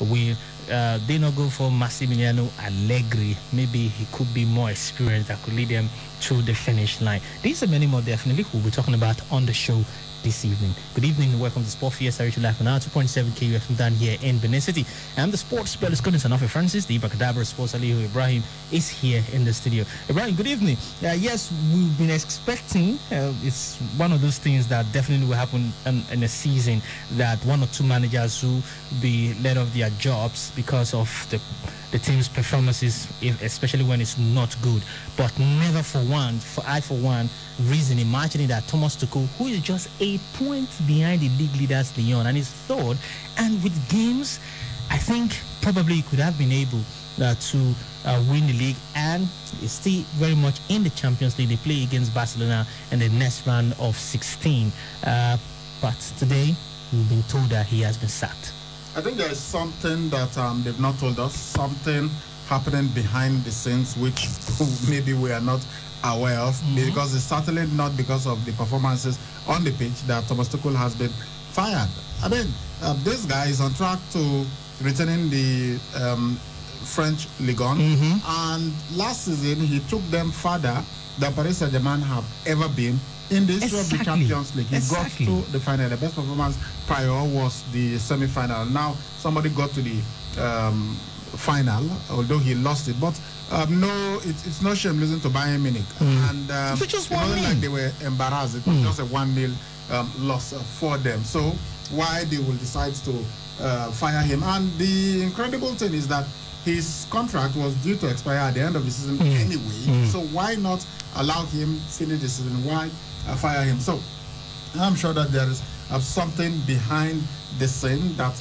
Will they not go for Massimiliano Allegri? Maybe he could be more experienced that could lead them to the finish line. These are many more definitely we'll be talking about on the show this evening. Good evening and welcome to Sport Fiesta Radio Live on our 2.7 KUFM down here in Benin City. I'm the sports spell Collins and Ofe Francis. The Ibakadabra Sports Alihu Ibrahim is here in the studio. Ibrahim, good evening. Yes, we've been expecting, it's one of those things that definitely will happen in a season, that one or two managers will be let off their jobs because of the team's performances, especially when it's not good. But never for one reason imagining that Thomas Tuchel, who is just 8 points behind the league leaders Lyon and is third, and with games, I think probably he could have been able to win the league, and is still very much in the Champions League. They play against Barcelona in the next round of 16. But today, we've been told that he has been sacked. I think there is something that they've not told us, something happening behind the scenes which maybe we are not aware of, because it's certainly not because of the performances on the pitch that Thomas Tuchel has been fired. I mean, this guy is on track to returning the French Ligue 1, and last season he took them further than Paris Saint-Germain have ever been in the history of the Champions League. He got to the final. The best performance prior was the semi-final. Now somebody got to the final, although he lost it. But no, it's no shame losing to Bayern Munich. And it wasn't like they were embarrassed. It was just a 1-0 loss for them. So why they will decide to fire him? And the incredible thing is that his contract was due to expire at the end of the season anyway. So why not allow him finish the season? Why fire him? So I'm sure that there is something behind the scene that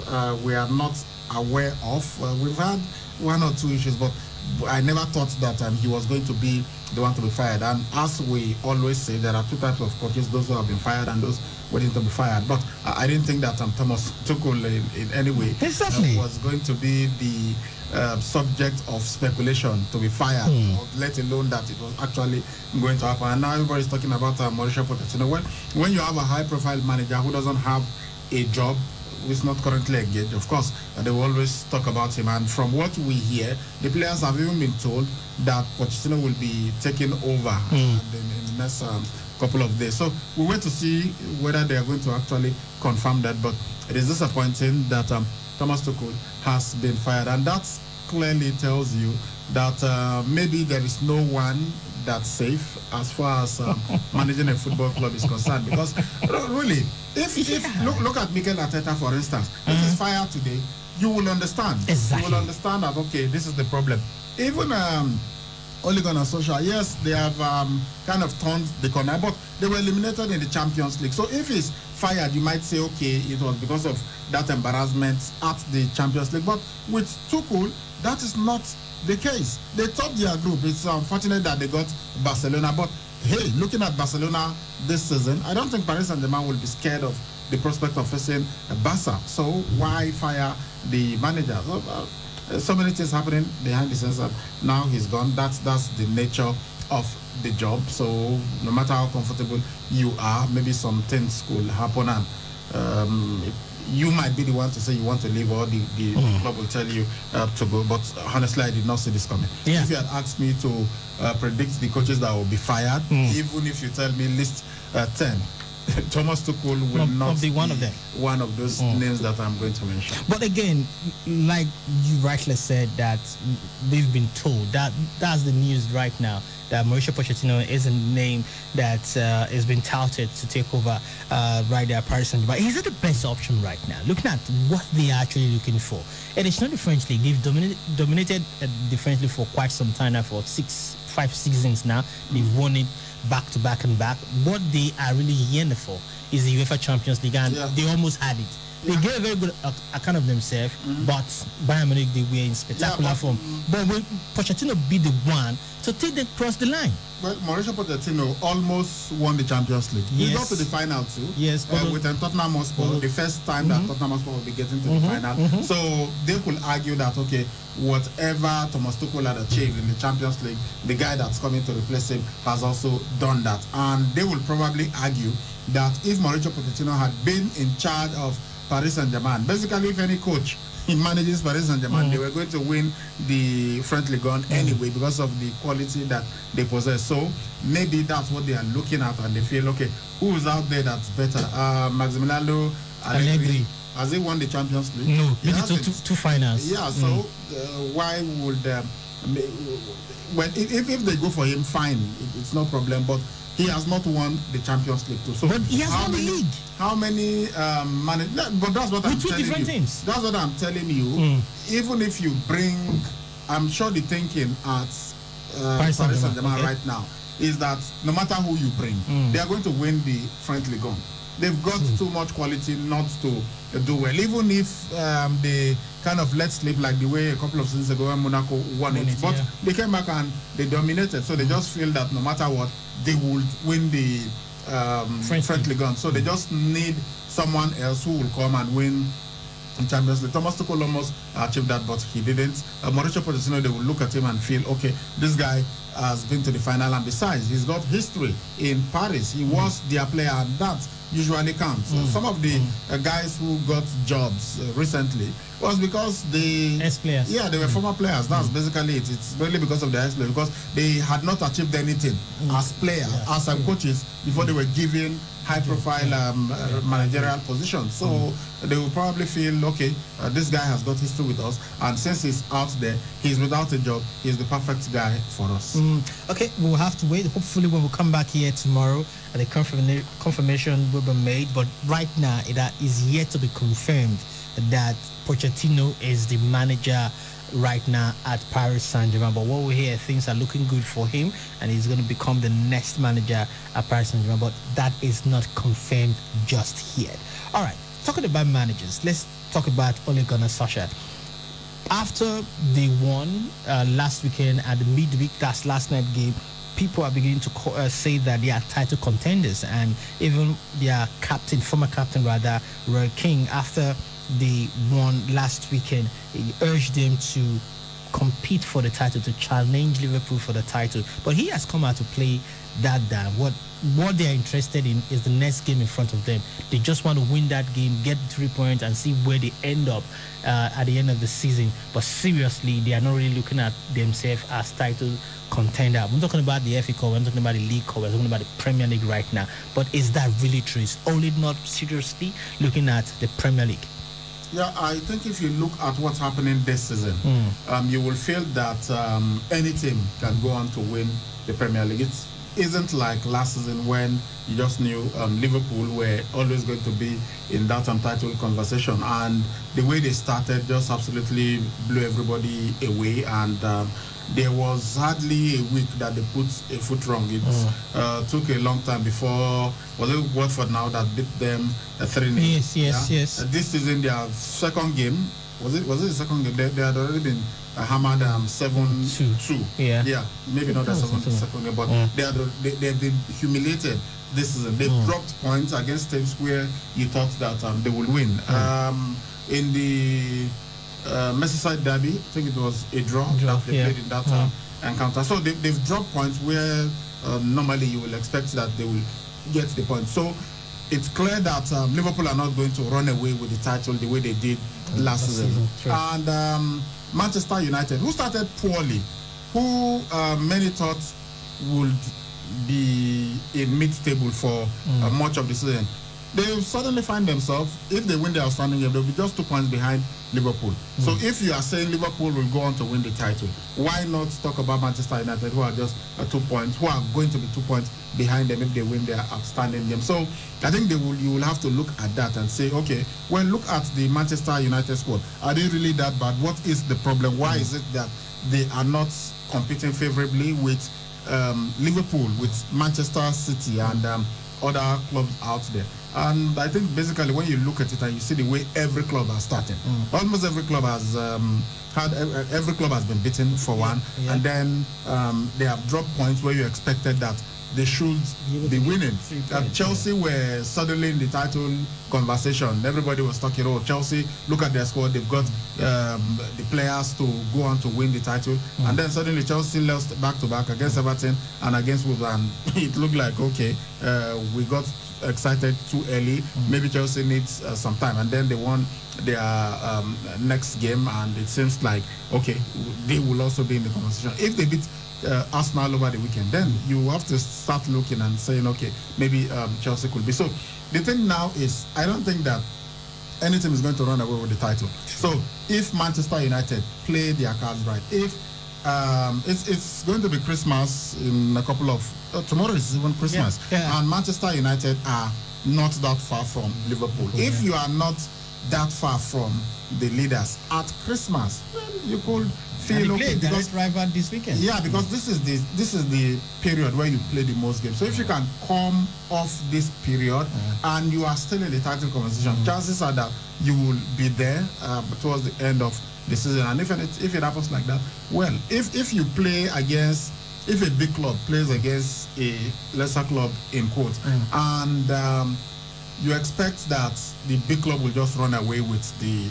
we are not aware of. We've had one or two issues, but I never thought that he was going to be the one to be fired. And as we always say, there are two types of coaches: those who have been fired and those waiting to be fired. But I didn't think that Thomas Tuchel in any way was going to be the subject of speculation to be fired, let alone that it was actually going to happen. And now everybody's talking about Mauricio Pochettino. When you have a high-profile manager who doesn't have a job, who is not currently engaged, of course, they will always talk about him. And from what we hear, the players have even been told that Pochettino will be taking over in the next couple of days. So we wait to see whether they are going to actually confirm that. But it is disappointing that Thomas Tuchel has been fired, and that clearly tells you that maybe there is no one that's safe as far as managing a football club is concerned. Because really, if look at Mikel Arteta, for instance, if he's fired today, you will understand. You will understand that, okay, this is the problem. Even Ole Gunnar Solskjaer, yes, they have kind of turned the corner, but they were eliminated in the Champions League. So if he's fired, you might say, okay, it was because of that embarrassment at the Champions League. But with Tuchel, that is not the case. They topped their group. It's unfortunate that they got Barcelona. But hey, looking at Barcelona this season, I don't think Paris Saint-Germain will be scared of the prospect of facing Barca. So why fire the manager? So many things happening behind the scenes. Now he's gone. That's the nature of the job. So no matter how comfortable you are, maybe some things could happen, and you might be the one to say you want to leave, or the club will tell you to go. But honestly, I did not see this coming. If you had asked me to predict the coaches that will be fired, even if you tell me list 10, Thomas Tuchel will not be one of them. One of those names that I'm going to mention. But again, like you rightly said, that we've been told that that's the news right now, that Mauricio Pochettino is a name that has been touted to take over right there at Paris Saint-Germain. Is it the best option right now, looking at what they are actually looking for? And it's not the French league. They've dominated the French league for quite some time now, for 5 seasons now. They've won it back to back and back. What they are really yearning for is the UEFA Champions League, and they almost had it. They gave a very good account of themselves, but Bayern Munich, they were in spectacular form. But will Pochettino be the one to take them across the line? Well, Mauricio Pochettino almost won the Champions League. He got to the final too. Yes, with Tottenham Hotspur, the first time that Tottenham Hotspur will be getting to the final. So they could argue that, okay, whatever Thomas Tuchel had achieved in the Champions League, the guy that's coming to replace him has also done that. And they will probably argue that if Mauricio Pochettino had been in charge of Paris Saint-Germain, basically if any coach he manages Paris Saint-Germain, they were going to win the French Ligue 1 anyway because of the quality that they possess. So maybe that's what they are looking at, and they feel, okay, who is out there that's better? Maximiliano Allegri. Has he won the Champions League? No, maybe two finals. Yeah, so why would if they go for him, fine, it's no problem. But he has not won the Champions League too. So but he has won the league. How many but that's what I'm telling you. With 2 different teams. That's what I'm telling you. Even if you bring, I'm sure the thinking at Paris Saint-Germain right now is that no matter who you bring, they are going to win the French Ligue 1. They've got too much quality not to do well. Even if they kind of let slip like the way a couple of seasons ago when Monaco won it. But they came back and they dominated. So they just feel that no matter what, they would win the French Ligue 1. So they just need someone else who will come and win in Champions League. Thomas Tuchel almost achieved that, but he didn't. Mauricio Pochettino, they will look at him and feel, okay, this guy has been to the final, and besides, he's got history in Paris. He was their player, and that usually counts. Some of the guys who got jobs recently was because they ex-players. Yeah, they were former players. That's basically it. It's really because of the ex-players, because they had not achieved anything as players, as coaches, before they were given high-profile managerial positions. So they will probably feel, okay, this guy has got history with us, and since he's out there, he's without a job, he's the perfect guy for us. Okay, we'll have to wait. Hopefully when we come back here tomorrow, the confirmation will be made. But right now, it is yet to be confirmed that Pochettino is the manager right now at Paris Saint-Germain. But what we hear, things are looking good for him, and he's going to become the next manager at Paris Saint-Germain. But that is not confirmed just yet. All right, talking about managers, let's talk about Ole Gunnar Solskjaer. After they won last weekend at the midweek, that's last night game, people are beginning to say that they are title contenders, and even their captain, former captain rather, Roy King, after they won last weekend, he urged them to compete for the title, to challenge Liverpool for the title. But he has come out to play that down. What they're interested in is the next game in front of them. They just want to win that game, get 3 points, and see where they end up at the end of the season. But seriously, they are not really looking at themselves as title contender. We're talking about the FA Cup, we're talking about the League Cup, we're talking about the Premier League right now. But is that really true? Is Ole not seriously looking at the Premier League? Yeah, I think if you look at what's happening this season, you will feel that any team can go on to win the Premier League. It isn't like last season when you just knew Liverpool were always going to be in that title conversation, and the way they started just absolutely blew everybody away, and there was hardly a week that they put a foot wrong. It took a long time before, was it Watford now that beat them 3-0? Yes. This season, their second game, was it the second game? They had already been hammered 7-2. Yeah, maybe not the second game, but they've been humiliated this season. They've dropped points against teams where you thought that they will win. In the Merseyside derby, I think it was a draw that they played in that encounter. So they've dropped points where normally you will expect that they will get the points. So it's clear that Liverpool are not going to run away with the title the way they did last season. And Manchester United, who started poorly, who many thought would be in mid-table for much of the season, they suddenly find themselves, if they win their outstanding game, they'll be just 2 points behind Liverpool. So if you are saying Liverpool will go on to win the title, why not talk about Manchester United, who are just 2 points, who are going to be 2 points behind them if they win their outstanding game? So I think you will have to look at that and say, okay, well, look at the Manchester United squad. Are they really that bad? What is the problem? Why is it that they are not competing favorably with Liverpool, with Manchester City and other clubs out there? And I think basically when you look at it and you see the way every club has started, almost every club has every club has been beaten for one, and then they have dropped points where you expected that they should be winning. Chelsea were suddenly in the title conversation. Everybody was talking, oh, Chelsea, look at their squad. They've got the players to go on to win the title. And then suddenly Chelsea lost back-to-back against Everton and against Wolves. And it looked like, okay, we got excited too early. Maybe Chelsea needs some time, and then they won their next game, and it seems like, okay, they will also be in the conversation. If they beat Arsenal over the weekend, then you have to start looking and saying, okay, maybe Chelsea could be. So the thing now is, I don't think that any team is going to run away with the title. So if Manchester United play their cards right, if it's going to be Christmas in a couple of tomorrow is even Christmas, and Manchester United are not that far from Liverpool. If you are not that far from the leaders at Christmas, then you could feel okay, because rival this weekend. Yeah, because this is the period where you play the most games. So if you can come off this period and you are still in the title conversation, chances are that you will be there towards the end of the season. And if it happens like that, well, if you play against, if a big club plays against a lesser club in quotes, and you expect that the big club will just run away with the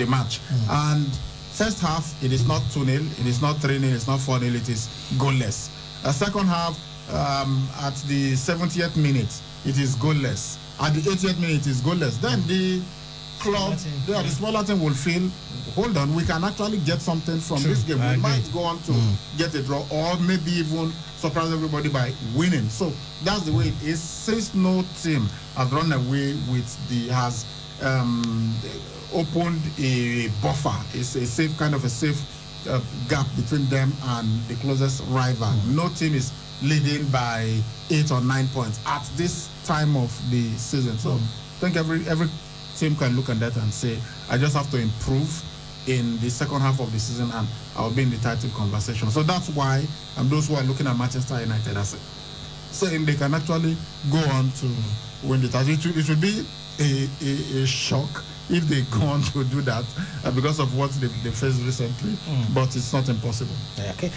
match. And first half, it is not 2-0, it is not 3-0, it's not 4-0, it is goalless. Second half, at the 70th minute, it is goalless. At the 80th minute, it is goalless. Then the club, the smaller team will feel, hold on, we can actually get something from this game. We might go on to get a draw, or maybe even surprise everybody by winning. So that's the way it is. Since no team has run away with has opened a buffer, it's a safe gap between them and the closest rival. No team is leading by 8 or 9 points at this time of the season. So I think every team can look at that and say, I just have to improve in the second half of the season and I'll be in the title conversation. So that's why those who are looking at Manchester United as saying they can actually go on to win the title. It would be a shock if they go on to do that because of what they faced recently, but it's not impossible. Okay.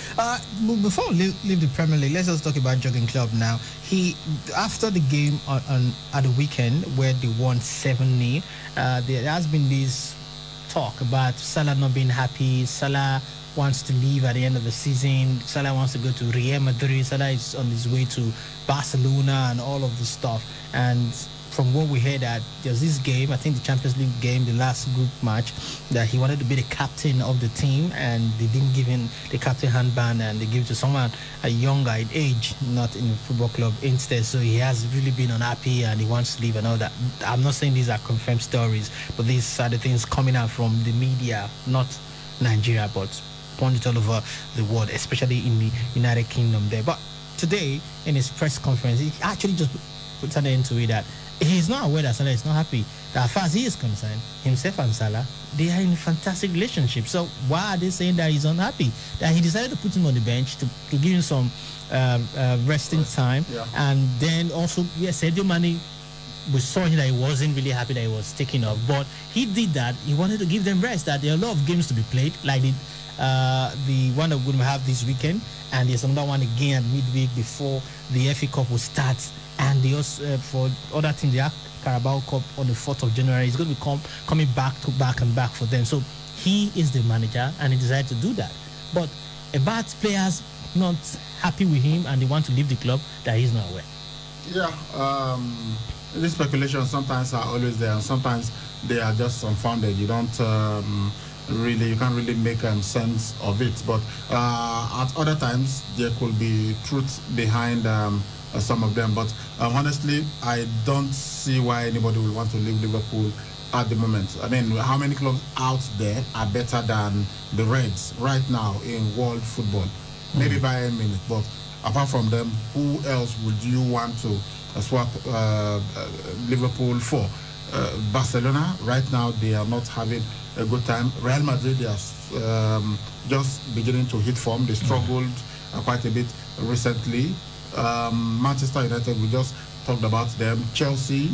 Before we leave the Premier League, let's just talk about Jurgen Klopp now. After the game at the weekend where they won 7-0, there has been this talk about Salah not being happy. Salah wants to leave at the end of the season. Salah wants to go to Real Madrid. Salah is on his way to Barcelona and all of this stuff. And from what we heard, that there's this game, I think the Champions League game, the last group match, that he wanted to be the captain of the team, and they didn't give him the captain handband, and they give it to someone a younger in age, not in the football club instead. So he has really been unhappy and he wants to leave and all that. I'm not saying these are confirmed stories, but these are the things coming out from the media, not Nigeria, but pundits all over the world, especially in the United Kingdom there. But today, in his press conference, he actually just put an end to it that he's not aware that Salah is not happy. That as far as he is concerned, himself and Salah, they are in a fantastic relationship. So why are they saying that he's unhappy? That he decided to put him on the bench to give him some resting time. And then also, yes, Sadio Mane, we saw that he wasn't really happy that he was taken off. But he did that. He wanted to give them rest, that there are a lot of games to be played, like the one that we're going to have this weekend. And there's another one again at midweek before the FA Cup will start. And they also, for other teams, they have Carabao Cup on the 4th of January. It's going to be coming back for them. So he is the manager and he decided to do that. But about players not happy with him and they want to leave the club, that he's not aware. Yeah, these speculations sometimes are always there, and sometimes they are just unfounded. You don't you can't really make sense of it. But at other times, there could be truth behind some of them. But honestly, I don't see why anybody will want to leave Liverpool at the moment. I mean, how many clubs out there are better than the Reds right now in world football? Maybe Bayern Munich, but apart from them, who else would you want to swap Liverpool for? Barcelona, right now, they are not having a good time. Real Madrid, they are just beginning to hit form. They struggled quite a bit recently. Manchester United, we just talked about them. Chelsea,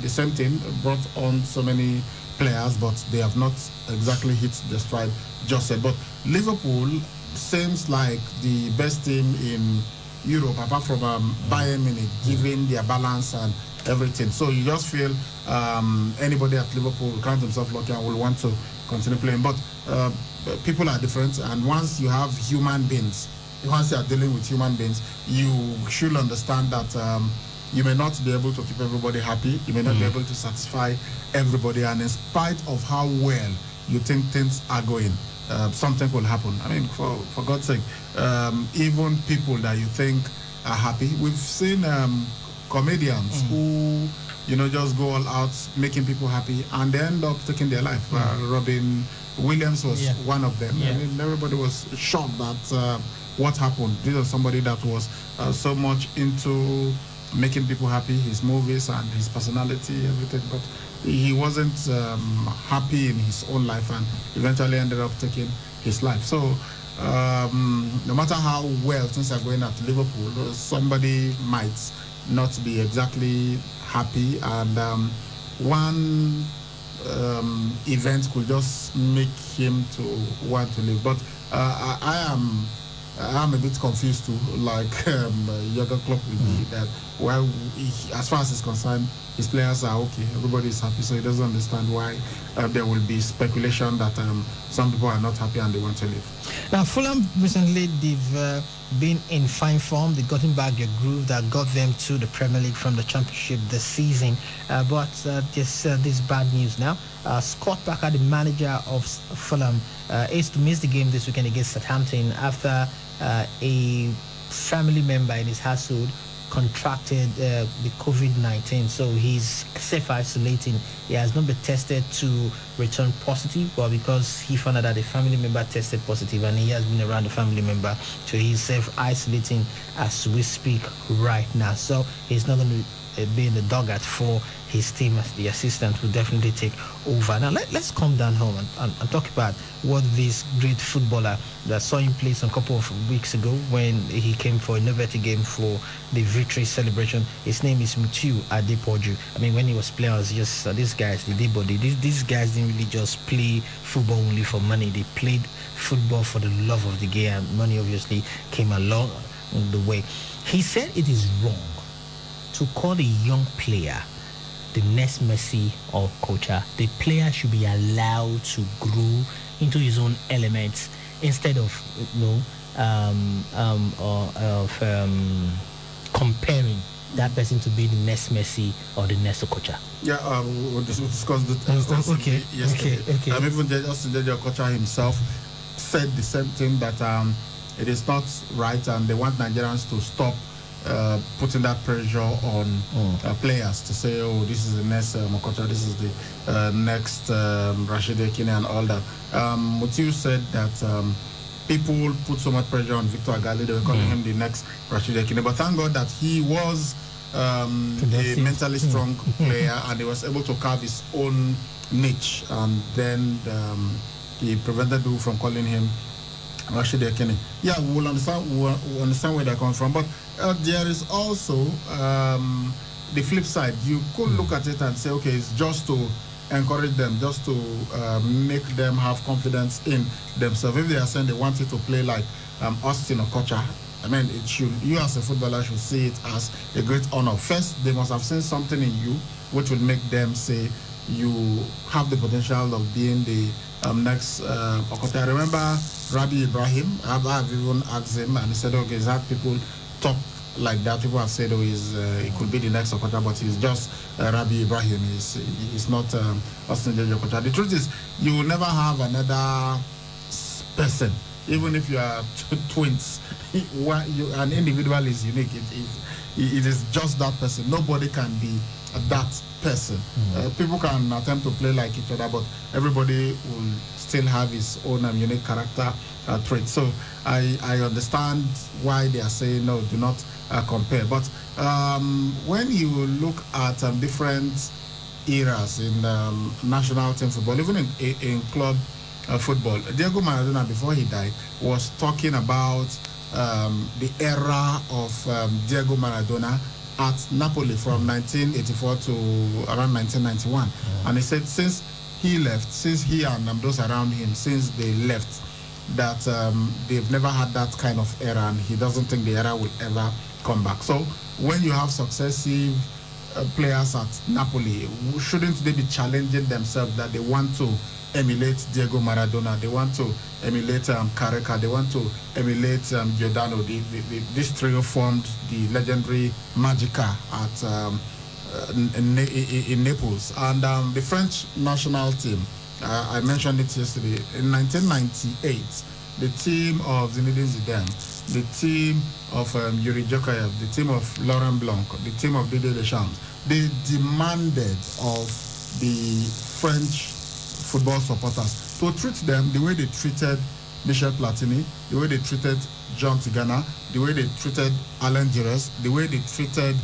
the same thing, brought on so many players, but they have not exactly hit the stride just yet. But Liverpool seems like the best team in Europe, apart from Bayern Munich, given their balance and everything. So you just feel anybody at Liverpool will count himself lucky and will want to continue playing. But people are different, and once you have human beings, once you are dealing with human beings, you should understand that you may not be able to keep everybody happy. You may not be able to satisfy everybody. And in spite of how well you think things are going, something will happen. I mean, for God's sake, even people that you think are happy. We've seen comedians who, just go all out, making people happy, and they end up taking their life. Robin Williams was one of them. I mean, everybody was shocked that what happened. This was somebody that was so much into making people happy, his movies and his personality, everything, but he wasn't happy in his own life and eventually ended up taking his life. So no matter how well things are going at Liverpool, somebody might not be exactly happy, and one event could just make him to want to leave. But I am a bit confused too, like Jurgen Klopp will be, that as far as he's concerned, his players are okay, everybody is happy, so he doesn't understand why there will be speculation that some people are not happy and they want to leave. Now, Fulham recently, they've been in fine form. They've gotten back their groove that got them to the Premier League from the Championship this season. But this bad news now. Scott Parker, the manager of Fulham, is to miss the game this weekend against Southampton after a family member in his household contracted the COVID-19, so he's self-isolating. He has not been tested to return positive, but because he found out that a family member tested positive and he has been around the family member, so he's self-isolating as we speak right now. So he's not going to be in the dugout for his team as the assistant will definitely take over. Now let's come down home and talk about what this great footballer that saw him play some couple of weeks ago when he came for a novelty game for the victory celebration. His name is Mutiu Adepoju. I mean, when he was playing, I was just these guys, these guys didn't really just play football only for money. They played football for the love of the game, and money obviously came along the way. He said it is wrong to call a young player the next Messi or Kocha. The player should be allowed to grow into his own elements instead of comparing that person to be the next Messi or the next Kocha. Yeah, we discussed it yesterday. Okay. Even Justin Kocha himself said the same thing, that it is not right and they want Nigerians to stop putting that pressure on players to say, oh, this is the next Mokocha, this is the next Rashid Ekine and all that. Mutiu said that people put so much pressure on Victor Agali, they were calling him the next Rashid Ekine. But thank God that he was a mentally strong player and he was able to carve his own niche, and then he prevented people from calling him Rashid Ekine. Yeah, we'll understand where they're coming from, but there is also the flip side. You could look at it and say, okay, it's just to encourage them, just to make them have confidence in themselves. If they are saying they want you to play like Austin or Kocha, I mean, you as a footballer should see it as a great honor. First, they must have seen something in you which will make them say you have the potential of being the next Okocha. I remember Rabi Ibrahim. I've even asked him, and he said, okay, is that people talk like that? People have said, oh, he could be the next Okocha, but he's just Rabi Ibrahim. He's not Austin Jojo Okocha. The truth is, you will never have another person, even if you are twins. An individual is unique. It is just that person. Nobody can be that person. People can attempt to play like each other, but everybody will still have his own unique character trait. So I understand why they are saying no, do not compare. But when you look at different eras in national team football, even in club football, Diego Maradona, before he died, was talking about the era of Diego Maradona at Napoli from 1984 to around 1991. And he said since he left, since he and those around him, since they left, that they've never had that kind of era, and he doesn't think the era will ever come back. So when you have successive players at Napoli, shouldn't they be challenging themselves that they want to emulate Diego Maradona. They want to emulate Careca. They want to emulate Giordano. This trio formed the legendary Magica at in Naples. And the French national team, I mentioned it yesterday, in 1998, the team of Zinedine Zidane, the team of Yuri Djokovic, the team of Laurent Blanc, the team of Didier Deschamps, they demanded of the French football supporters to treat them the way they treated Michel Platini, the way they treated John Tigana, the way they treated Alain Giresse, the way they treated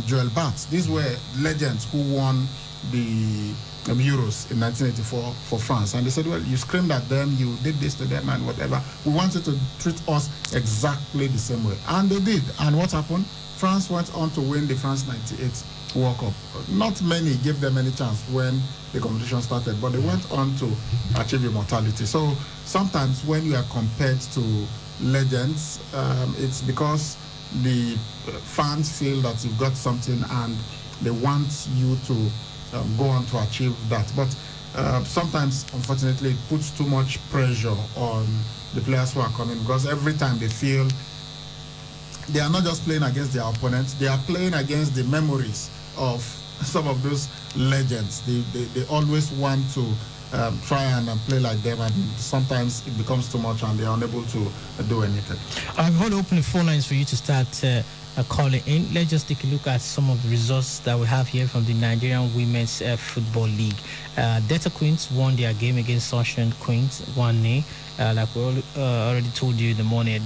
Joel Barthes. These were legends who won the Euros in 1984 for France. And they said, well, you screamed at them, you did this to them and whatever. We wanted to treat us exactly the same way. And they did. And what happened? France went on to win the France 98 World Cup. Not many gave them any chance when the competition started, but they went on to achieve immortality. So sometimes when you are compared to legends, it's because the fans feel that you've got something and they want you to go on to achieve that. But sometimes, unfortunately, it puts too much pressure on the players who are coming, because every time they feel they are not just playing against their opponents, they are playing against the memories of some of those legends. They always want to try and play like them, and sometimes it becomes too much and they are unable to do anything. I'm going to open the phone lines for you to start calling in. Let's just take a look at some of the results that we have here from the Nigerian Women's Football League. Delta Queens won their game against Sunshine Queens 1-0. Like we already told you in the morning,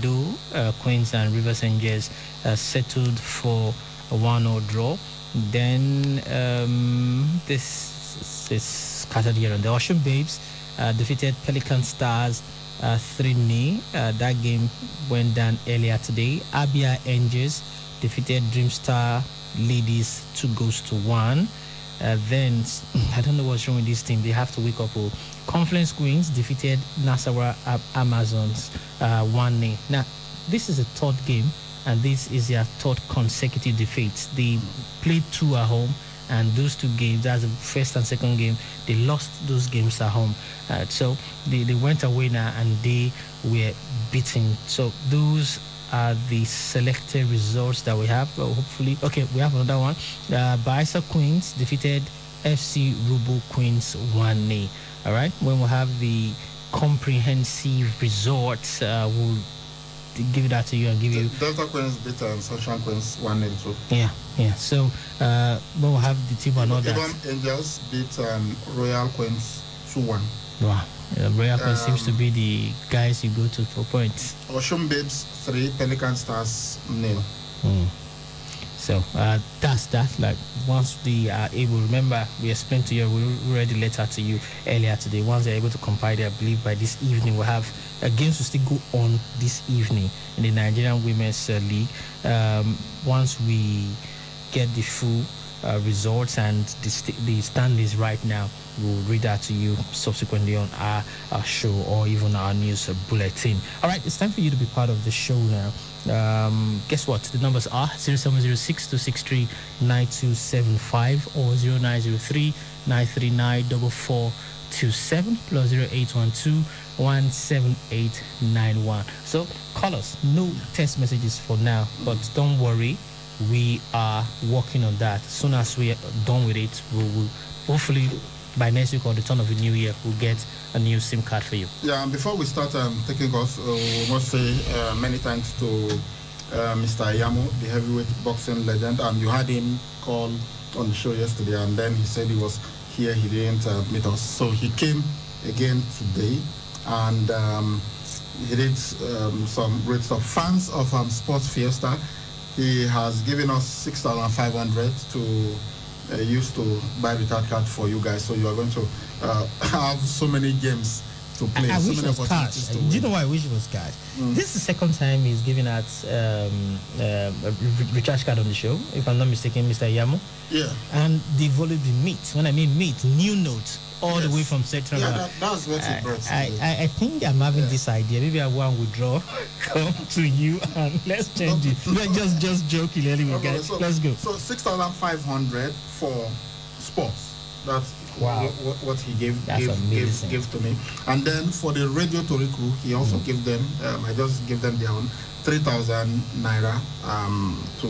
Queens and Rivers Angels settled for a 1-0 draw. Then this is scattered here on the Ocean Babes defeated Pelican Stars 3-0. That game went down earlier today. Abia Angels defeated Dreamstar Ladies 2-1. Then I don't know what's wrong with this team. They have to wake up. Confluence Queens defeated Nasarawa Amazons 1-0. Now this is a third game, and this is their third consecutive defeat. They played 2 at home, and those 2 games, that's the first and second game, they lost those games at home. So they went away now and they were beaten. So those are the selected results that we have. Well, hopefully, okay, we have another one. Baisa Queens defeated FC Rubo Queens 1-0. All right, when we have the comprehensive results, we'll give that to you and give you. Delta Queens beat Sunshine Queens 1-0 too. Yeah. So we'll have the team and all that. Even Angels beat Royal Queens 2-1. Wow. Royal Queens seems to be the guys you go to for points. Ocean Babes 3, Pelican Stars 0. So that's that. Like once they are able, remember we explained to you, we read the letter to you earlier today. Once they're able to compile it, I believe by this evening we'll have games will still go on this evening in the Nigerian Women's League. Once we get the full results and the standings right now, we'll read that to you subsequently on our show or even our news bulletin. All right, it's time for you to be part of the show now. Guess what? The numbers are 0706-263-9275 or 0903-939-4427 plus 0812-17891. So call us. No text messages for now, but don't worry. We are working on that. As soon as we are done with it, we will hopefully by next week or the turn of the new year, we'll get a new SIM card for you. Yeah, and before we start taking us, we must say many thanks to Mr. Yamo, the heavyweight boxing legend. You had him call on the show yesterday, and then he said he was here, he didn't meet us. So he came again today, and he did some great stuff. Fans of Sports Fiesta, he has given us 6,500 to use to buy the card for you guys, so you are going to have so many games to play. I so wish many it was cash. Do you know why I wish it was cash? This is the second time he's giving out a recharge card on the show, if I'm not mistaken, Mr. Yamo. Yeah. And they've already been meat. When I mean meat, new note, all the way from Central. Yeah, that's what it brought. I think I'm having this idea. Maybe I want to withdraw, come to you, and let's change it. We're just joking anyway, guys. So, let's go. So 6,500 for sports. That's Wow. what he gave to me. And then for the Radio Tori crew, he also gave them, I just give them their own 3,000 naira to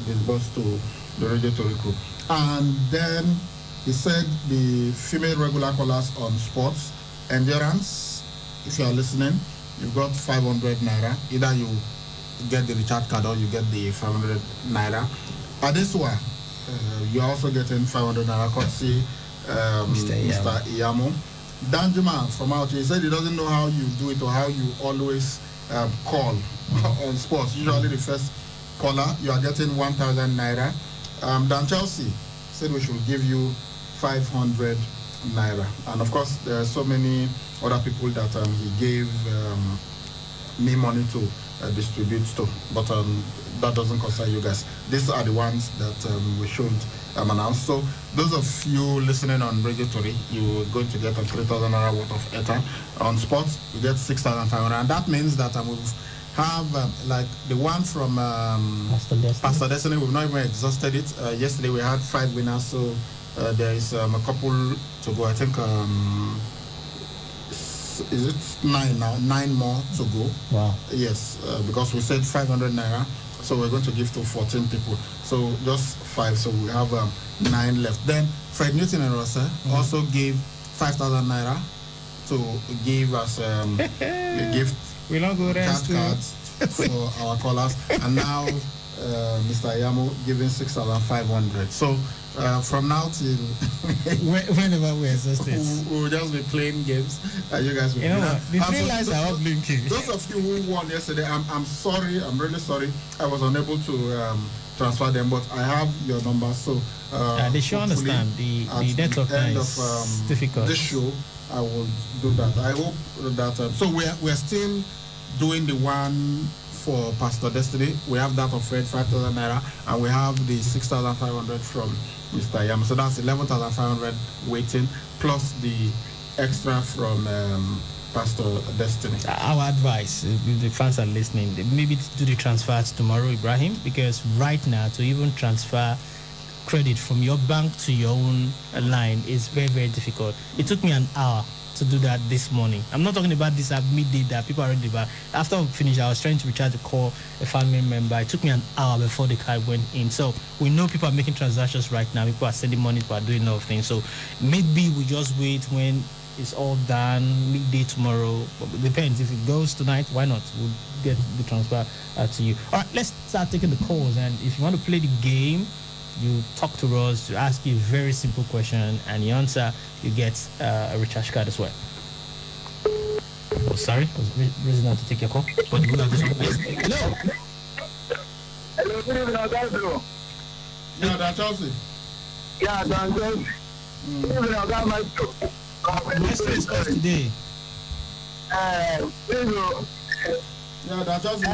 disburse to the Radio Tori crew. And then he said the female regular callers on sports, endurance, if you are listening, you've got 500 naira. Either you get the recharge card or you get the 500 naira. Adeswa, you're also getting 500 naira courtesy Mr. Iyamo. Danjuma from out here, he said he doesn't know how you do it or how you always call on sports. Usually the first caller, you are getting 1,000 naira. Dan Chelsea said we should give you 500 naira. And of course, there are so many other people that he gave me money to distribute to, but that doesn't concern you guys. These are the ones that we should announce. So those of you listening on Radio Tori, you're going to get a 3,000 naira worth of airtime. On sports, you get 6,500, and that means that we have like the one from Pastor Destiny. We've not even exhausted it. Yesterday we had 5 winners, so there is a couple to go. I think is it 9 now? 9 more to go. Wow. Yes, because we said 500 naira, so we're going to give to 14 people. So just 5, so we have 9 left. Then Fred Newton and Rosa also gave 5,000 naira to give us a gift. We don't go cards for our callers, and now Mr. Iyamo giving 6,500. So from now till whenever we exhaust it, we'll just be playing games. You guys will. You know what? The 3 lines are all blinking. Those of you who won yesterday, I'm sorry. I'm really sorry. I was unable to transfer them, but I have your number. So they should understand the network is difficult. This show, I will do that. I hope that. So we're still doing the one for Pastor Destiny. We have that of Fred, 5,000 naira, and we have the 6,500 from Mr. Iyamo. So that's 11,500 waiting, plus the extra from Pastor Destiny. Our advice, if the fans are listening, maybe to do the transfers tomorrow, Ibrahim, because right now to even transfer credit from your bank to your own line is very, very difficult. It took me an hour to do that this morning. I'm not talking about this at midday that people are already about. After we finished, I was trying to recharge to call a family member. It took me an hour before the card went in. So we know people are making transactions right now. People are sending money, people are doing other things. So maybe we just wait when it's all done, midday tomorrow. It depends. If it goes tonight, why not? We'll get the transfer to you. All right, let's start taking the calls. And if you want to play the game, you talk to us to ask you a very simple question, and you answer, you get a recharge card as well. Oh, sorry, I was raising out to take your call. But we'll have this one, please. Hello. Hello, good evening, Oga. Yeah, that's Chelsea. Yeah, that's Chelsea. Good evening, Oga Maestro. Let's discuss today. Yeah, that's just you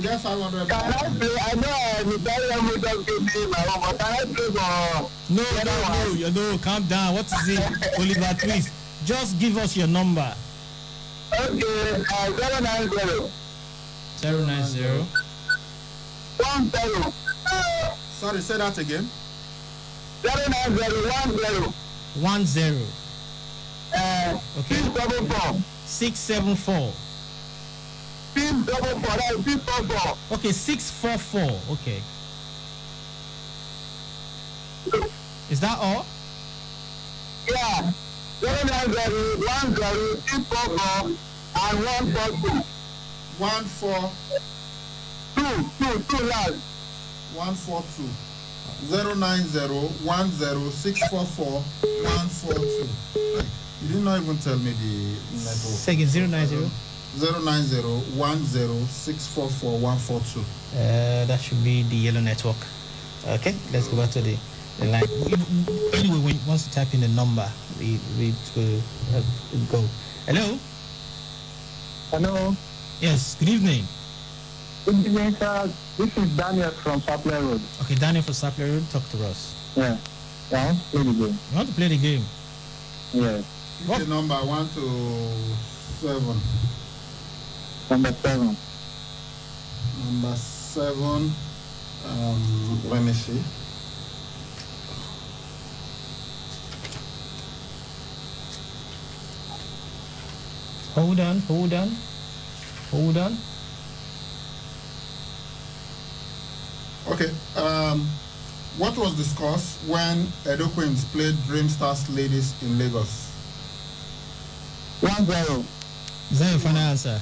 get 500. Can I play? I know the Iyamo just gave me my own, but can I play for No, calm down. What is it, Oliver Twist? Just give us your number. Okay, 090. 090. 10. Sorry, say that again. 09010. 10. Okay. 674. 674. 644. That's 644. Okay, 644. Okay. Is that all? Yeah. 09010 644 and 142. 2 last. 142. 09010644142. You did not even tell me the network. Second 090. 09010644142. That should be the yellow network. Okay, let's go back to the line. Anyway, when once you type in the number, we will go. Hello. Hello. Yes. Good evening. Good evening, sir. This is Daniel from Sapler Road. Okay, Daniel from Sapler Road, talk to us. Yeah. I want to play the game. You want to play the game? Yeah. What? The number 1 to 7. Number 7. Number 7. Let me see. Hold on. Okay. What was discussed when Edo Queens played Dream Stars Ladies in Lagos? 1-0. Is that your final answer?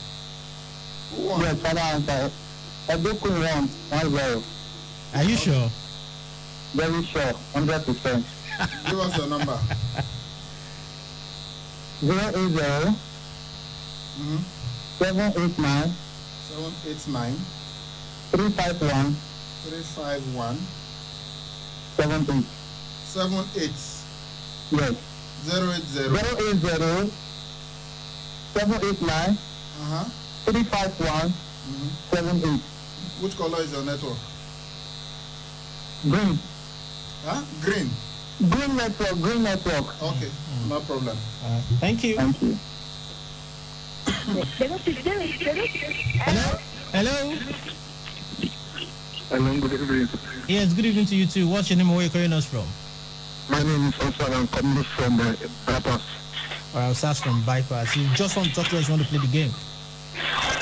Who won? Yes, final answer. Edo Queen won 1-0. Are you sure? Very sure, 100%. Give us your number. 080 789 789 351 351 78. 78 Yes. 080. 080 789 Uh-huh. 351 78. Which color is your network? Green. Huh? Green. Green network. Okay, no problem. Thank you. Thank you. Hello? Hello, good evening. Yes, good evening to you too. What's your name and where are you calling us from? My name is Osman. I'm coming from Bypass. Alright, I'll start from Bypass. You just want to talk to us, you want to play the game?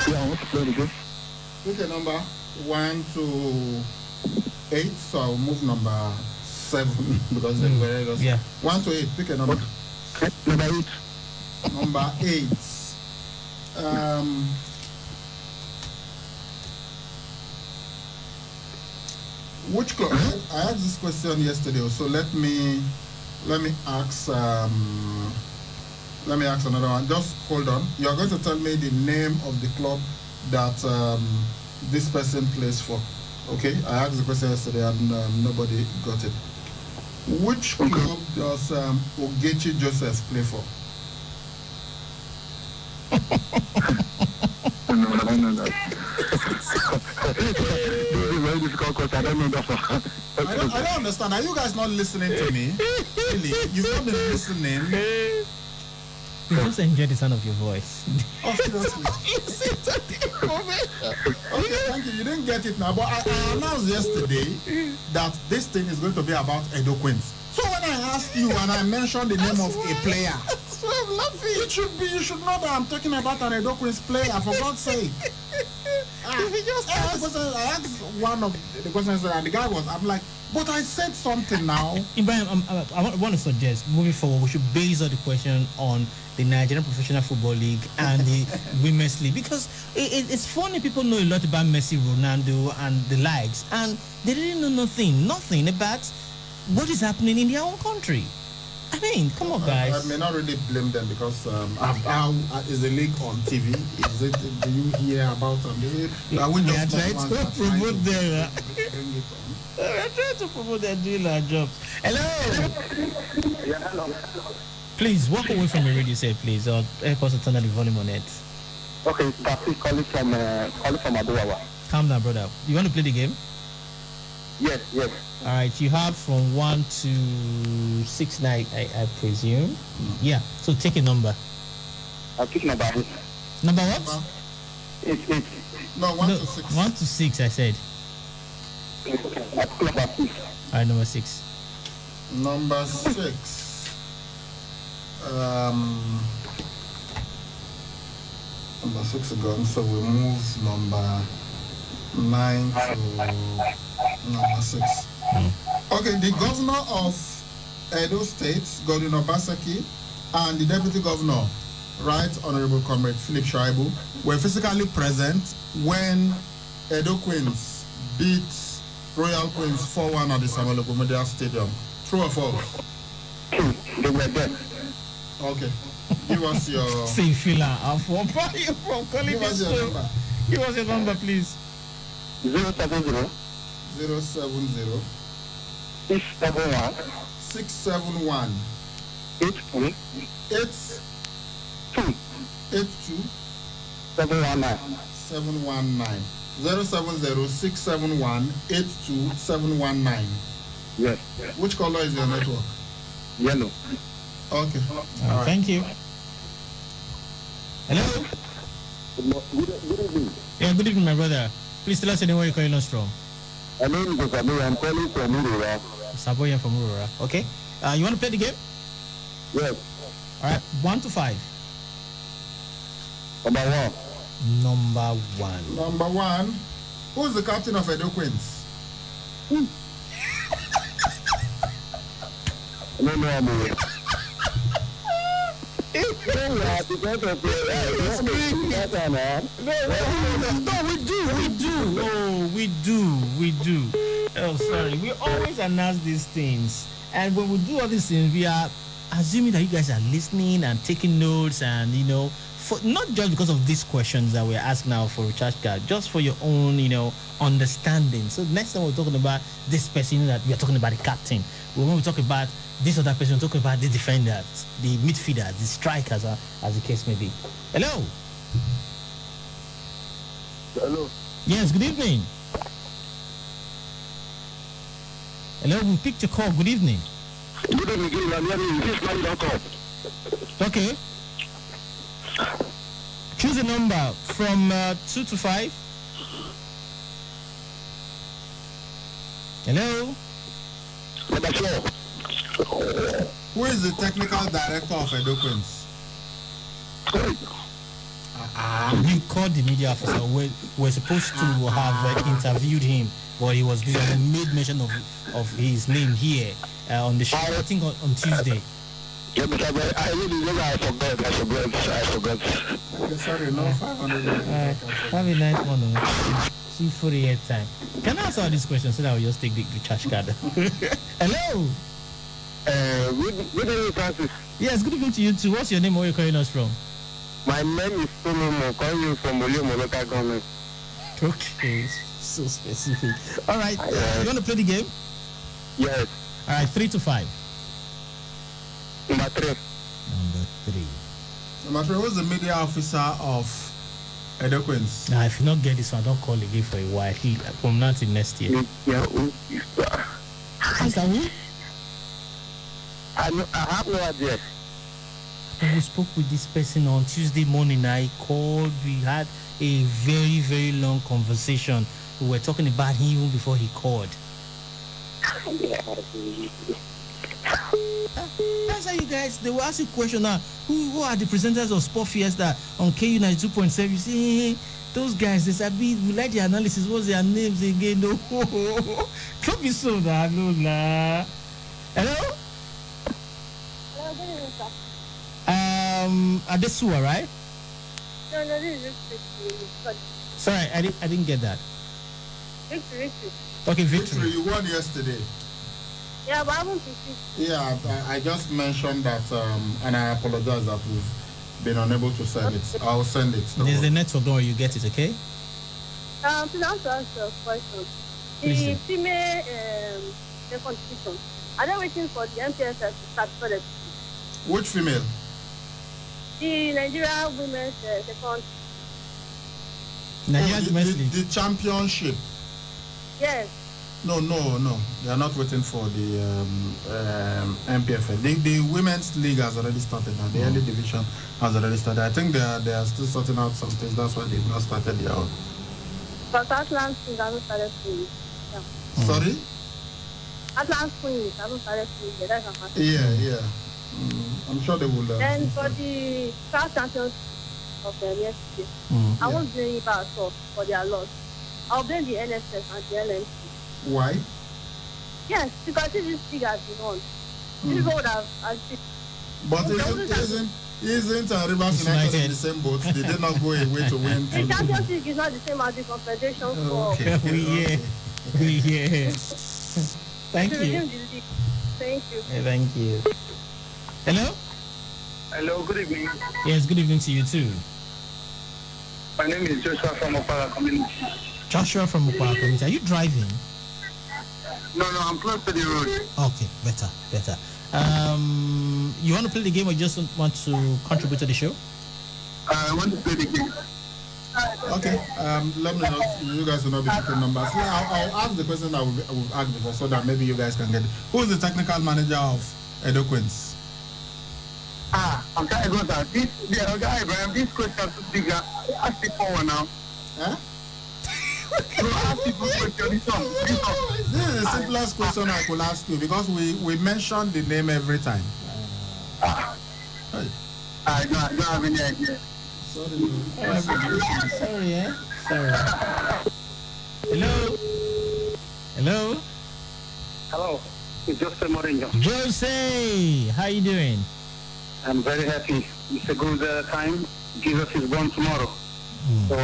Yeah, I want to play the game. Pick a number 1 to 8, so I'll move number 7 because they're very good. Yeah. 1 to 8, pick a number. Okay, number 8. Number 8. Which club? I asked this question yesterday, so let me ask another one. Just hold on. You are going to tell me the name of the club that this person plays for. Okay? I asked the question yesterday and nobody got it. Which club does Ogechi Joseph play for? No, I don't know that. This is a very difficult question. I don't know that. I don't understand. Are you guys not listening to me? Really? You've not been listening? You just enjoy the sound of your voice. Oh, seriously? Okay, thank you. You didn't get it now, but I announced yesterday that this thing is going to be about Edo Queens. So when I asked you and I mentioned the name of a player, So I'm laughing. it should be, you should know that I'm talking about an Edo Queens player, for God's sake. I asked one of the questions and the guy was, I'm like, but I said something now. Ibrahim, I want to suggest, moving forward, we should base all the question on the Nigerian Professional Football League and the Women's League, because it's funny, people know a lot about Messi, Ronaldo and the likes, and they didn't know nothing about what is happening in their own country. I mean, come on, guys. I may not really blame them because is the league on TV? Is it? Do you hear about them? We are trying to promote them. We are trying to promote them doing our jobs. Hello. Yeah, hello. Please walk away from the radio set, please, or help us to turn on the volume on it. Okay, Tasi calling from Adowawa. Calm down, brother. You want to play the game? Yes. All right, you have from 1 to 6 night, I presume. Yeah, so take a number. I'll pick number 8. Number what? 8. No, 1 to 6. 1 to 6, I said. I'll pick number 6. All right, number 6. Number 6. Number 6 is gone, so we move number 9 to number 6. Okay, the governor of Edo State, Godwin Obaseki, and the deputy governor, Right Honorable Comrade Philip Shaibu, were physically present when Edo Queens beat Royal Queens 4-1 at the Samuel Okomedia Stadium. True or false? They were there. Okay. Give us your... Say, Phila, I'm from calling Give us this your show. number. Give us your number, please. 070 070 671 671 82 82 719. 719 070 671 82 719. Yes. Which color is your network? Yellow. Okay. All right. Thank you. Hello? Good evening. Yeah, good evening, my brother. Please tell us where you're calling us from. My name is Osamu. I'm calling from Urura. Saboyan from Aurora. Okay. You want to play the game? Yes. All right. 1 to 5. Number 1. Number 1. Number 1. Who's the captain of Edo Queens? No, no. No, we do. Oh, sorry. We always announce these things. And when we do all these things, we are assuming that you guys are listening and taking notes and, for not just because of these questions that we're asking now for recharge card, just for your own, understanding. So next time we're talking about this person, that we are talking about the captain. When we talk about this other person, we're talking about the defenders, the midfielders, the strikers, as the case may be. Hello. Hello. Yes, good evening. Hello, we picked your call. Good evening. Good evening. I'm hearing this man. Okay. Choose a number from 2 to 5. Hello? Number 4. Who is the technical director of Edo Queens? You called the media officer. We're supposed to have interviewed him, but he was busy. We made mention of his name here on the show, I think on Tuesday. Yeah, but I forgot. Okay, sorry, no 500. Have a nice one. See for the time. Can I answer this question so that I'll just take the recharge card? Hello? Good evening, Francis. Yes, good evening to you too. What's your name? Where are you calling us from? My name is Solomon, calling you from Oliomo local government. Okay, so specific. All right, you want to play the game? Yes. All right, 3 to 5. Number 3. Number 3. Number 3, who's the media officer of Edo Queens? Now, if you don't get this one, don't call again for a while. From now till next year. Yeah, Is that who? I have no idea. When we spoke with this person on Tuesday morning, I called. We had a very, very long conversation. We were talking about him even before he called. That's how you guys, they will ask you a question now. Who are the presenters of Sport Fiesta on KU 92.7? You see, those guys, they said, we like the analysis. What's their names again? No. Don't be so that. No, nah. Hello? Adesua, right? No, this is Victory. Sorry, I didn't get that. Victory. Okay, Victory, you won yesterday. Yeah, but I haven't received. Yeah, I just mentioned that, and I apologize that we've been unable to send it. I'll send it. There's the network, don't worry, you get it, okay? Please answer a question. The female competition, are they waiting for the MPSS to start for the... Which female? The Nigeria women's second. Nigeria women's league. The championship. Yes. No. They are not waiting for the MPFL. The women's league has already started now. The early division has already started. I think they are still sorting out some things. That's why they've not started their own. But Atlantic Queens haven't started playing. Yeah. Sorry? Atlantic Queens haven't started playing. Yeah. I'm sure they will. Then for the class champions of the next year, I won't blame it at all for their loss. I'll blame the NSS and the LNC. Why? Yes, because this league has been on. This would have been. But isn't Rivers United in the same boat? They did not go away to win. The Champions League is not the same as the Confederation for. We hear. Thank you. Thank you. Thank you. Hello? Hello, good evening. Yes, good evening to you too. My name is Joshua from Opala Community. Joshua from Opala Community. Are you driving? No, I'm close to the road. Okay, better. You want to play the game or just want to contribute to the show? I want to play the game. Okay, let me know. You guys will not be picking numbers. I'll ask the question that we've asked before so that maybe you guys can get it. Who is the technical manager of Edo Queens? I'm trying to go down. This question is too big. Ask people one now. Huh? Ask people question. This is the simplest question I could ask you because we mentioned the name every time. I don't have any idea. Sorry, eh? Sorry. Hello? Hello? Hello, it's Jose Mourinho. Jose, how you doing? I'm very happy. It's a good time. Jesus is born tomorrow. So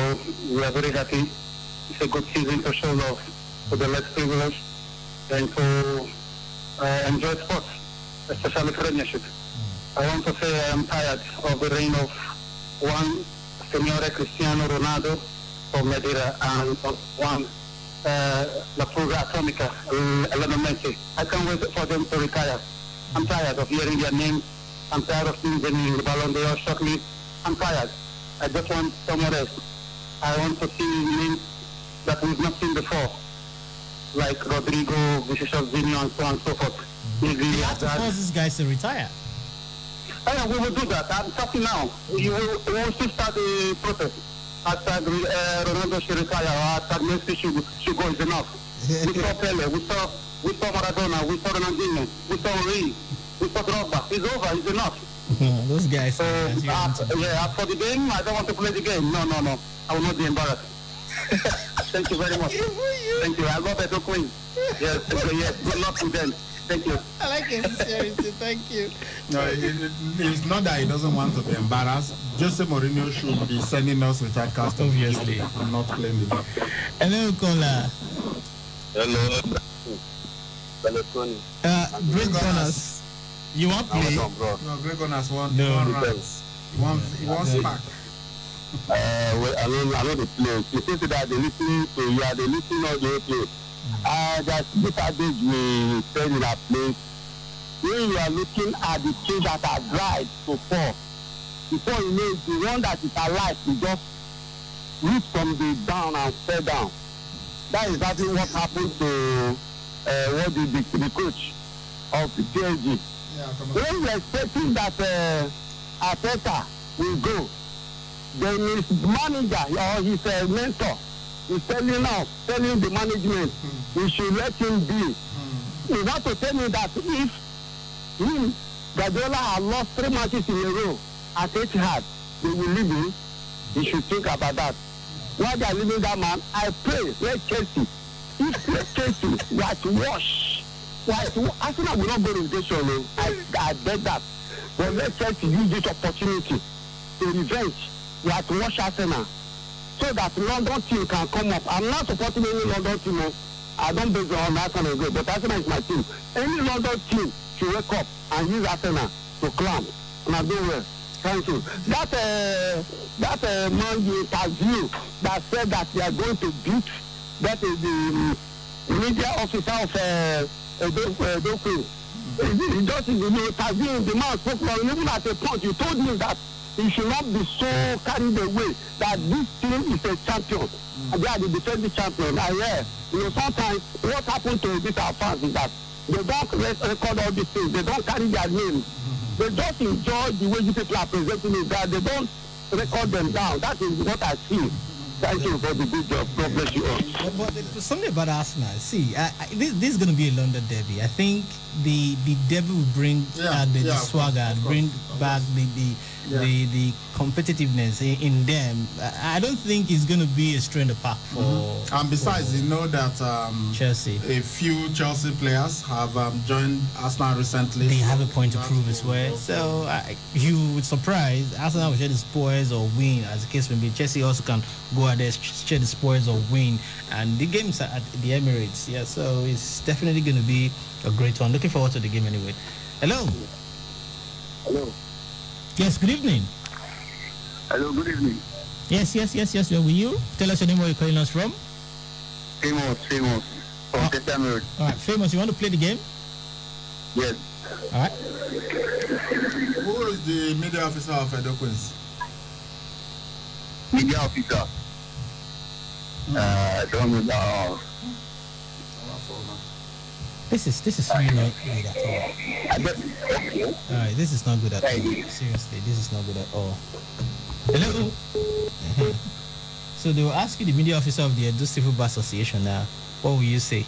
we are very happy. It's a good season to show love for the less privileged and to enjoy sports, especially Premiership. I want to say I am tired of the reign of one Signore Cristiano Ronaldo from Madeira and of one La Fuga Atomica, Lionel Messi. I can't wait for them to retire. I'm tired of hearing their names. I'm tired of seeing them in the Ballon d'Or shortly. I'm tired. I just want someone else. I want to see names that we've not seen before, like Rodrigo, Vinicius Junior, and so on and so forth. You have to force these guys to retire. Yeah, we will do that. I'm talking now. We will still start the process. After Ronaldo should retire, or after Messi should go, is enough. We saw Pele, we saw Maradona, we saw Ronaldinho, we saw Henry, we saw Drogba. It's over, it's enough. Those guys. So, for the game, I don't want to play the game. No. I will not be embarrassed. Thank you very much. Thank you. I love Edo Queen. Yes, good luck to them. Thank you. I like it. Seriously, thank you. No, it's not that he doesn't want to be embarrassed. Jose Mourinho should be sending us recharge cast. Obviously. I'm not playing the game. Hello, caller. Hello. Great Gunners. You want to play? No, Greg Gunners want No. runs. He wants spark. Well, I know the place. You say that they listen to you, they listen on the place. There's this adage we said in our place. When you are looking at the trees that are dried to fall, before you know it, the one that is alive will just root from the down and fall down. That is exactly what happened to the coach of the PSG. When we are expecting that Arteta will go, then his manager or his mentor is telling the management we should let him be. You have to tell me that if Guardiola had lost 3 matches in a row at Etihad, they will leave him. He should think about that. While they are leaving that man, I pray, let Chelsea. If Chelsea were to wash, Arsenal will not go to relegation. I bet that. But let Chelsea use this opportunity to revenge. We have to wash Arsenal so that London team can come up. I'm not supporting any London team. I don't base on Arsenal go, but Arsenal is my team. Any London team should wake up and use Arsenal to climb. And I do well. Thank you. That man you interview that said that they are going to beat, that is the media officer of Doku. He just interviewing the man spoke for him. Even at a point, you told me that he should not be so carried away that this team is a champion. And they are the defending champion. And sometimes what happened to these our fans is that they don't record all these things. They don't carry their names. They just enjoy the way you people are presenting it. That they don't record them down. That is what I see. Thank you for the good job. God bless you all. But something about Arsenal. See, this is going to be a London derby. I think the derby will bring the swagger and bring back the competitiveness in them. I don't think it's going to be a strain apart for. And besides, you know that Chelsea. A few Chelsea players have joined Arsenal recently. They have a point to prove as well. So you would surprise Arsenal will share the spoils or win, as the case may be. Chelsea also can go out there, share the spoils or win. And the game's at the Emirates. Yeah, so it's definitely going to be a great one. Looking forward to the game anyway. Hello. Hello. Yes, good evening. Hello, good evening. Yes. Where were you? Tell us your name, where you're calling us from. Famous. From Emirate. All right, Famous, you want to play the game? Yes. All right. Who is the media officer of Edo Queens? Media officer. I don't know. This is really not good at all. All right, this is not good at all. Seriously, this is not good at all. Hello. So they will ask you, the media officer of the Edo State Football Association now. What will you say?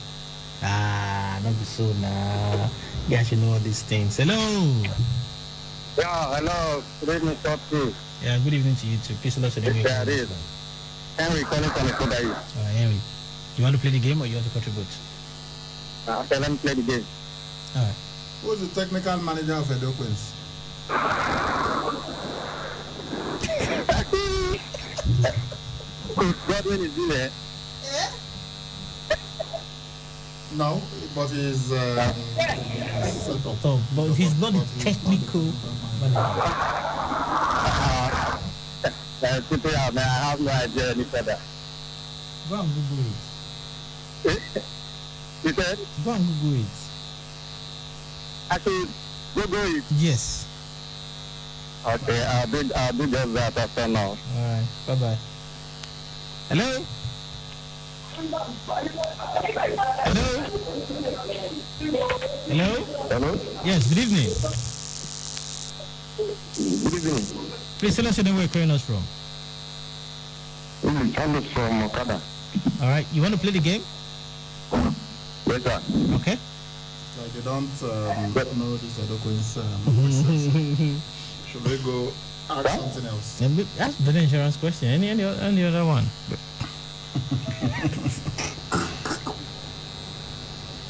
Not be so now. You guys should know all these things. Hello. Yeah, hello. Good evening, talk to. Yeah, good evening to you too. Please let us know. Yeah, it is. Henry calling from the Kodayi. Henry, you want to play the game or you want to contribute? Okay, let me play the game. All right. Who's the technical manager of Edo Queens? Godwin is in there. No, but he's set up. So, but he's not the technical manager. People out there, I have no idea any further. Go and Google it. You said? Go and Google it. Actually, Google it. Yes. Okay, I'll do just that after now. All right. Bye bye. Hello. Hello. Hello. Hello? Yes. Good evening. Good evening. Please tell us your name, where you're calling us from. Carlos from Okada. All right. You want to play the game? Yes, sir. Okay. Like they don't know this Edo Queens voices. Should we go ask something else? Yeah, that's better insurance question. Any other one?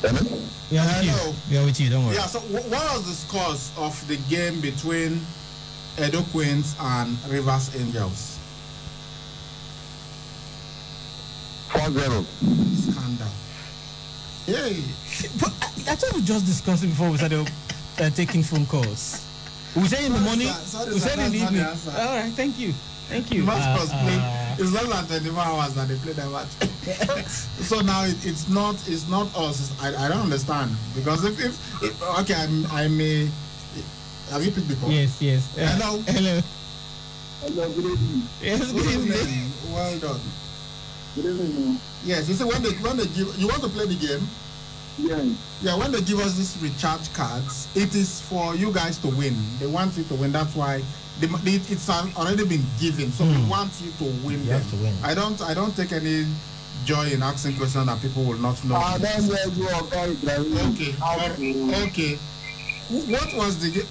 Hello? Yeah, Hello. We are with you. Don't worry. Yeah, so what was the scores of the game between Edo Queens and Rivers Angels? 4-0. Scandal. Yay. But I thought we just discussed it before we started taking phone calls. We said in the morning. Sorry, We said in the that's not evening. the answer. All right. Thank you. Thank you. Most play. It's less than 24 hours that they play that match. So now it's not us. I don't understand because if okay, I may. Have you picked the call? Yes. Hello. Hello. Hello, good evening. Yes. Good evening. Well done. Good evening. Yes, you see when they give you want to play the game. Yeah, when they give us these recharge cards, it is for you guys to win. They want you to win. That's why it's already been given. So we want you to win. You have to win. I don't take any joy in asking questions that people will not know. Okay. What was the game?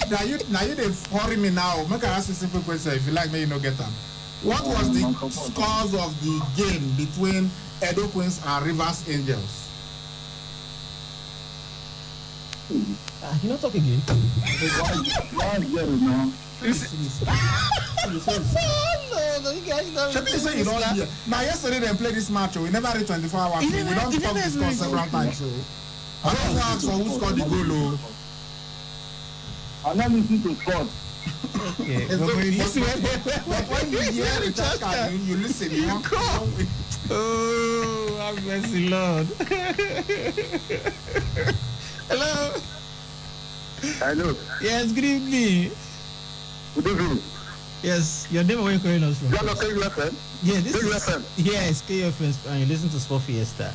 Now you they hurry me now. Make I ask you a simple question. If you like me, you know get them. What was the scores of the game between Edo Queens and Rivers Angels? You not talk again. No, you guys don't. Should you say you don't hear? Now yesterday they played this match. We never read 24 hours. We don't talk the score several times. So I don't ask for who scored the goal. I'm not listening to sport. Okay. But when you hear the chat, you listen. You come. Oh, have mercy, Lord. Hello. Hello. Yes, good evening. Good evening. Yes, your name, where you calling us from? You are not KUFM? Yeah, this is KUFM. Yes, KUFM, and you listen to Sport Fiesta.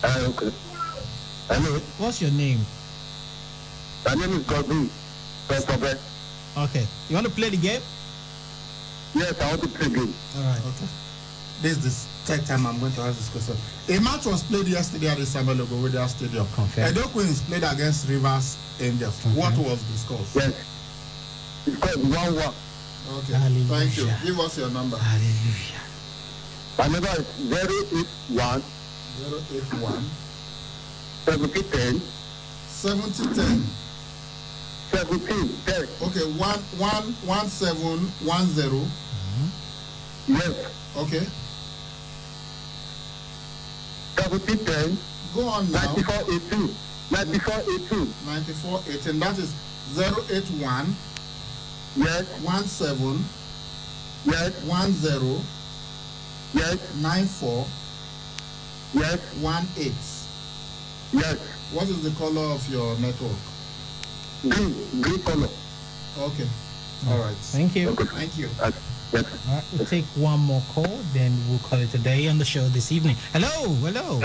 Okay. Hello. What's your name? My name is Godwin. Okay. You want to play the game? Yes, I want to play game. All right. Okay. This is the third time I'm going to ask this question. A match was played yesterday at the Samuel Ogoweda Stadium. Confirmed. Edo Queens played against Rivers Angels. What was the score? Yes. It's called 1-1. Okay. Hallelujah. Thank you. Give us your number. Hallelujah. My number is 081 081 7010 7010. 1710. Okay, 1710. Yes. Okay. 1710. Go on now. 9418. 9418. 9418. That is 081 Yes. 17 Yes. 10 Yes. 94 Yes. 18. Yes. What is the color of your network? Green. Green color. Okay. All right. Thank you. Okay. Thank you. Yes. All right, we'll take one more call, then we'll call it a day on the show this evening. Hello. Hello.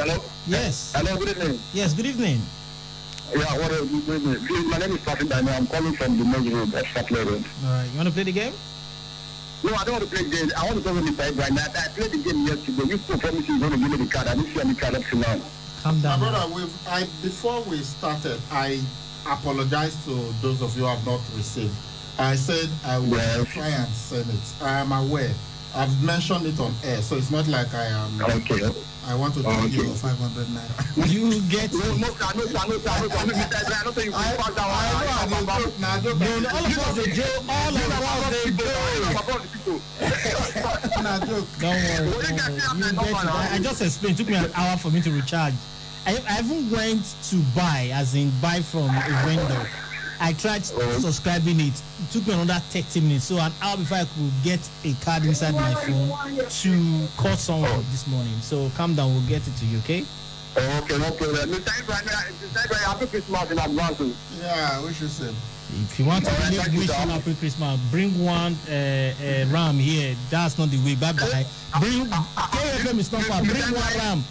Yes. Hello. Good evening. Yes, good evening. Yeah. What are you doing? Please, my name is Patrick Daniel. I'm calling from the main road, Stapler Road. All right, you want to play the game? No, I don't want to play the game. I want to go with Mr. Ibrahim. I played the game yesterday. You promised you were going to give me the card. I didn't see any card up to now. Calm My down. brother, before we started, I apologize to those of you who have not received. I said I will try and send it. I am aware. I've mentioned it on air, so it's not like I am. Okay. I want to give you 500 naira. You get No, all of us a joke. All of us a joke. Don't worry. You get it. I just explained. It took me an hour for me to recharge. I even went to buy, as in buy from a vendor. I tried subscribing it. It took me another 30 minutes. So an hour before I could get a card inside my phone to call someone this morning. So calm down, we'll get it to you, okay? Okay, no problem. Happy Christmas in advance. Yeah, we should say. If you want to really wish you happy Christmas, bring one ram here. That's not the way. Bye-bye. Bring KFM is not far. Bring one ram.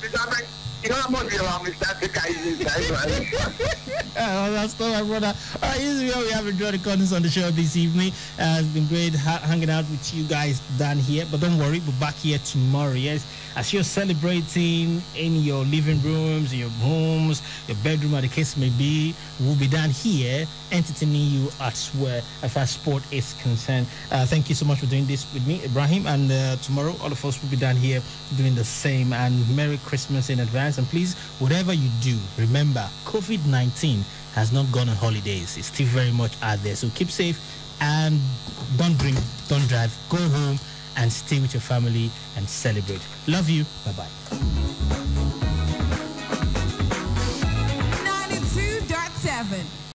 You know how much Mr. Africa is inside. That's not my brother. All right, this is where we have enjoyed the contents on the show this evening. It's been great hanging out with you guys down here. But don't worry, we're back here tomorrow. Yes, as you're celebrating in your living rooms, in your homes, your bedroom, or the case may be, we'll be down here entertaining you as well as far as sport is concerned. Thank you so much for doing this with me, Ibrahim. And tomorrow, all of us will be down here doing the same. And Merry Christmas in advance. And please, whatever you do, remember, COVID-19 has not gone on holidays. It's still very much out there. So keep safe and don't drink, don't drive. Go home and stay with your family and celebrate. Love you. Bye-bye.